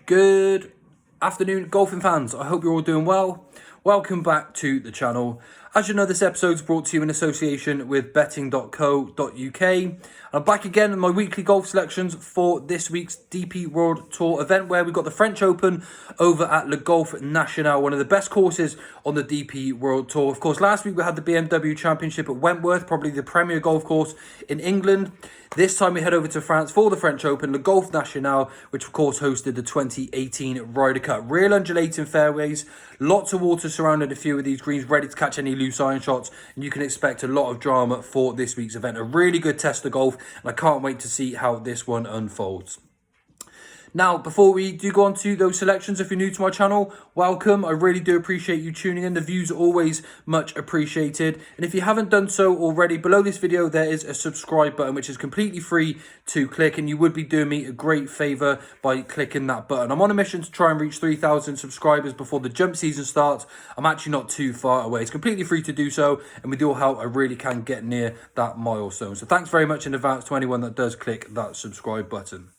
Good afternoon, golfing fans. I hope you're all doing well. Welcome back to the channel. As you know, this episode is brought to you in association with betting.co.uk. I'm back again in my weekly golf selections for this week's DP World Tour event, where we've got the French Open over at Le Golf National, one of the best courses on the DP World Tour. Of course, last week we had the BMW Championship at Wentworth, probably the premier golf course in England. This time we head over to France for the French Open, Le Golf National, which of course hosted the 2018 Ryder Cup. Real undulating fairways, lots of water surrounding a few of these greens, ready to catch any loose iron shots, and you can expect a lot of drama for this week's event. A really good test of golf, and I can't wait to see how this one unfolds. Now, before we do go on to those selections, if you're new to my channel, welcome. I really do appreciate you tuning in. The views are always much appreciated. And if you haven't done so already, below this video, there is a subscribe button, which is completely free to click. And you would be doing me a great favour by clicking that button. I'm on a mission to try and reach 3,000 subscribers before the jump season starts. I'm actually not too far away. It's completely free to do so. And with your help, I really can get near that milestone. So thanks very much in advance to anyone that does click that subscribe button.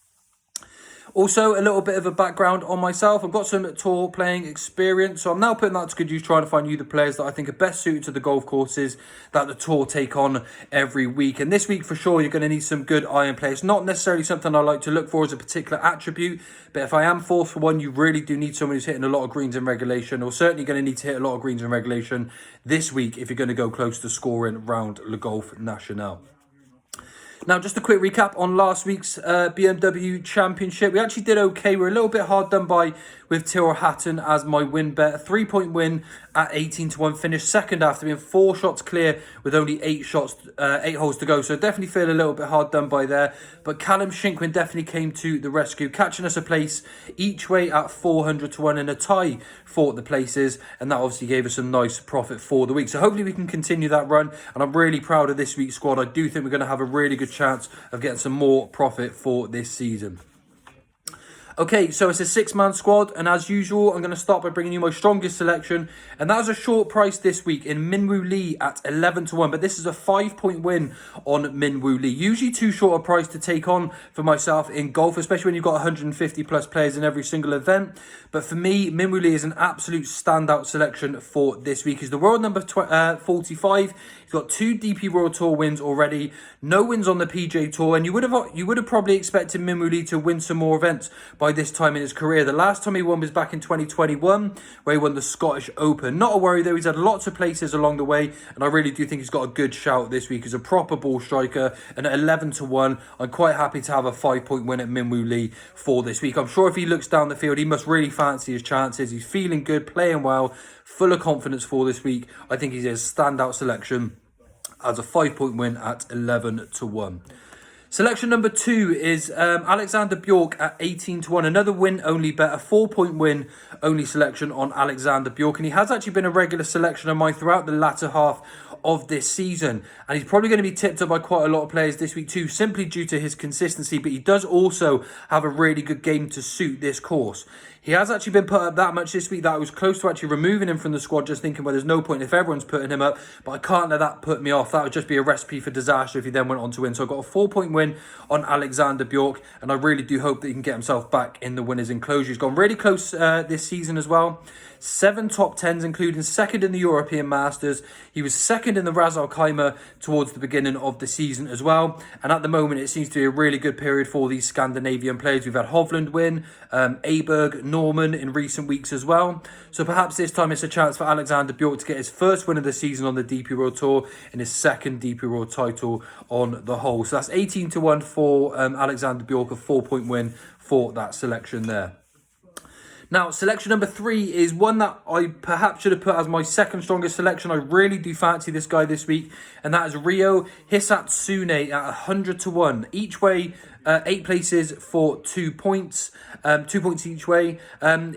Also, a little bit of a background on myself. I've got some tour playing experience, so I'm now putting that to good use, trying to find you the players that I think are best suited to the golf courses that the tour take on every week. And this week, for sure, you're going to need some good iron play. It's not necessarily something I like to look for as a particular attribute, but if I am forced for one, you really do need someone who's hitting a lot of greens in regulation, or certainly going to need to hit a lot of greens in regulation this week if you're going to go close to scoring round Le Golf National. Now, just a quick recap on last week's BMW Championship. We actually did okay. We're a little bit hard done by with Tyrell Hatton as my win bet. A 3-point win at 18-1. Finished second after being 4 shots clear with only 8 holes to go. So definitely feel a little bit hard done by there. But Callum Shinkwin definitely came to the rescue, catching us a place each way at 400-1 and a tie for the places. And that obviously gave us a nice profit for the week. So hopefully we can continue that run. And I'm really proud of this week's squad. I do think we're going to have a really good chance of getting some more profit for this season. Okay, so it's a 6-man squad, and as usual, I'm going to start by bringing you my strongest selection, and that was a short price this week in Minwoo Lee at 11-1, but this is a 5-point win on Minwoo Lee. Usually too short a price to take on for myself in golf, especially when you've got 150 plus players in every single event, but for me, Minwoo Lee is an absolute standout selection for this week. He's the world number 45. He's got 2 DP World Tour wins already, no wins on the PJ Tour, and you would have probably expected Minwoo Lee to win some more events by this time in his career. The last time he won was back in 2021, where he won the Scottish Open. Not a worry though, he's had lots of places along the way, and I really do think he's got a good shout this week. He's a proper ball striker, and at 11-1, I'm quite happy to have a 5-point win at Minwoo Lee for this week. I'm sure if he looks down the field, he must really fancy his chances. He's feeling good, playing well, full of confidence for this week. I think he's a standout selection as a 5-point win at 11-1. Selection number 2 is Alexander Bjork at 18-1. Another win-only bet, a 4-point win only selection on Alexander Bjork. And he has actually been a regular selection of mine throughout the latter half of this season. And he's probably going to be tipped up by quite a lot of players this week too, simply due to his consistency. But he does also have a really good game to suit this course. He has actually been put up that much this week that I was close to actually removing him from the squad, just thinking, well, there's no point if everyone's putting him up, but I can't let that put me off. That would just be a recipe for disaster if he then went on to win. So I got a 4-point win on Alexander Bjork, and I really do hope that he can get himself back in the winners' enclosure. He's gone really close this season as well. 7 top 10s, including second in the European Masters. He was second in the Ras Al Khaimah towards the beginning of the season as well. And at the moment, it seems to be a really good period for these Scandinavian players. We've had Hovland win, Aberg, Norman in recent weeks as well. So perhaps this time it's a chance for Alexander Bjork to get his first win of the season on the DP World Tour and his second DP World title on the whole. So that's 18-1 for Alexander Bjork, a 4-point win for that selection there. Now, selection number 3 is one that I perhaps should have put as my second strongest selection. I really do fancy this guy this week, and that is Ryo Hisatsune at 100-1. Each way, 8 places for 2 points, 2 points each way.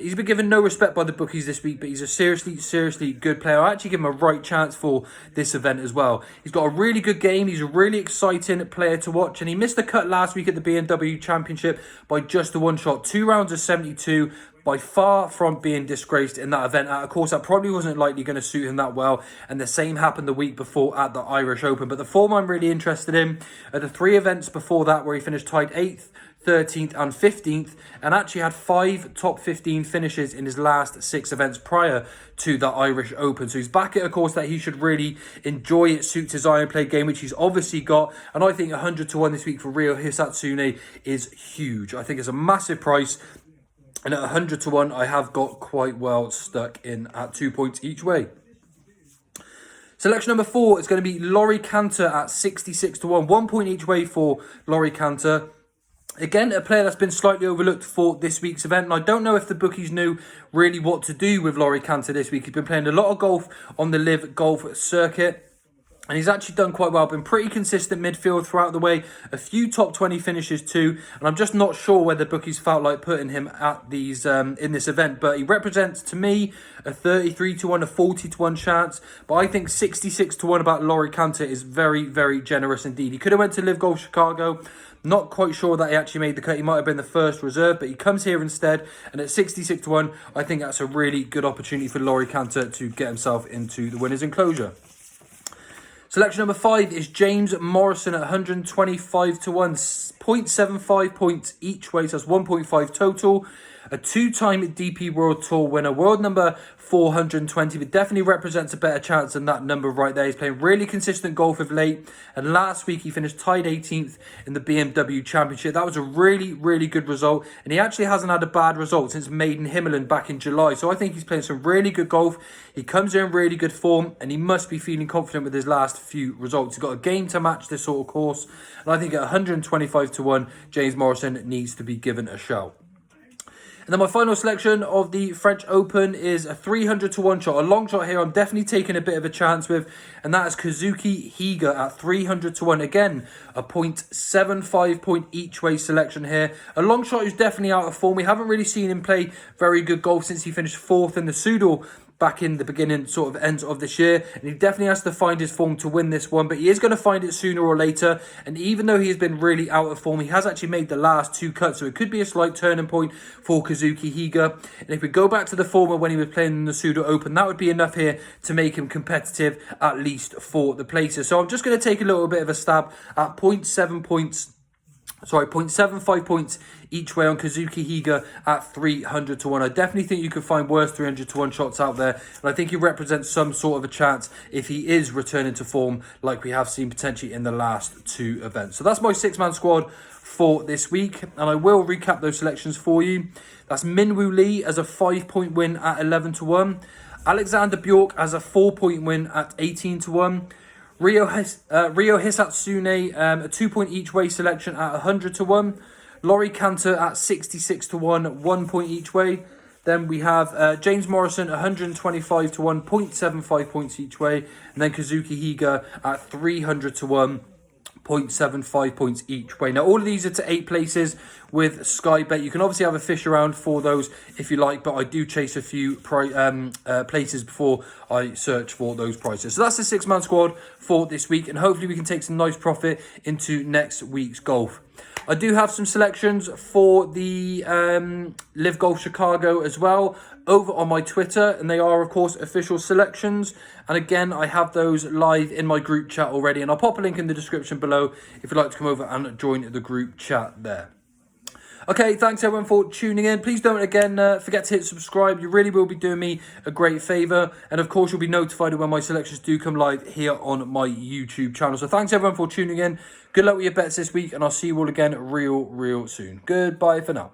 He's been given no respect by the bookies this week, but he's a seriously good player. I actually give him a right chance for this event as well. He's got a really good game. He's a really exciting player to watch, and he missed the cut last week at the BMW Championship by just the 1 shot. 2 rounds of 72. By far from being disgraced in that event. Of course, that probably wasn't likely going to suit him that well, and the same happened the week before at the Irish Open. But the form I'm really interested in are the 3 events before that, where he finished tied 8th, 13th and 15th, and actually had 5 top 15 finishes in his last 6 events prior to the Irish Open. So he's back at a course that he should really enjoy. It suits his iron play game, which he's obviously got, and I think 100 to 1 this week for Ryo Hisatsune is huge. I think it's a massive price. And at 100 to 1, I have got quite well stuck in at 2 points each way. Selection number 4 is going to be Laurie Canter at 66 to 1. 1 point each way for Laurie Canter. Again, a player that's been slightly overlooked for this week's event. And I don't know if the bookies knew really what to do with Laurie Canter this week. He's been playing a lot of golf on the Live Golf circuit. And he's actually done quite well, been pretty consistent midfield throughout the way, a few top 20 finishes too, and I'm just not sure whether bookies felt like putting him at these in this event, but he represents to me a 33 to 1, a 40 to 1 chance, but I think 66 to 1 about Laurie Canter is very, very generous indeed. He could have went to Live Golf Chicago. Not quite sure that he actually made the cut. He might have been the first reserve, but he comes here instead. And at 66 to 1, I think that's a really good opportunity for Laurie Canter to get himself into the winner's enclosure. Selection number 5 is James Morrison at 125 to 1. 0.75 points each way, so that's 1.5 total. A 2-time DP World Tour winner, world number 420, but definitely represents a better chance than that number right there. He's playing really consistent golf of late, and last week he finished tied 18th in the BMW Championship. That was a really, really good result, and he actually hasn't had a bad result since Maiden Himmelin back in July. So I think he's playing some really good golf. He comes in really good form, and he must be feeling confident with his last few results. He's got a game to match this sort of course, and I think at 125 to 1, James Morrison needs to be given a shout. And then my final selection of the French Open is a 300 to 1 shot. A long shot here I'm definitely taking a bit of a chance with. And that is Kazuki Higa at 300 to 1. Again, a 0.75 point each way selection here. A long shot who's definitely out of form. We haven't really seen him play very good golf since he finished 4th in the Soudal back in the beginning, sort of end of this year. And he definitely has to find his form to win this one, but he is going to find it sooner or later. And even though he has been really out of form, he has actually made the last 2 cuts, so it could be a slight turning point for Kazuki Higa. And if we go back to the former when he was playing in the Soudal Open, that would be enough here to make him competitive, at least for the places. So I'm just going to take a little bit of a stab at 0.75 points each way on Kazuki Higa at 300 to 1. I definitely think you can find worse 300 to 1 shots out there. And I think he represents some sort of a chance if he is returning to form like we have seen potentially in the last 2 events. So that's my 6-man squad for this week. And I will recap those selections for you. That's Minwoo Lee as a 5-point win at 11 to 1. Alexander Bjork as a 4-point win at 18 to 1. Ryo Hisatsune, a 2-point each way selection at 100 to 1. Laurie Canter at 66 to 1, 1 point each way. Then we have James Morrison, 125 to 1, 0.75 points each way. And then Kazuki Higa at 300 to 1, 0.75 points each way. Now, all of these are to 8 places with Sky Bet. You can obviously have a fish around for those if you like, but I do chase a few places before I search for those prices. So that's the 6-man squad for this week, and hopefully we can take some nice profit into next week's golf. I do have some selections for the Live Golf Chicago as well over on my Twitter, and they are, of course, official selections. And again, I have those live in my group chat already, and I'll pop a link in the description below if you'd like to come over and join the group chat there. Okay, thanks everyone for tuning in. Please don't, again, forget to hit subscribe. You really will be doing me a great favour. And, of course, you'll be notified when my selections do come live here on my YouTube channel. So thanks everyone for tuning in. Good luck with your bets this week, and I'll see you all again real soon. Goodbye for now.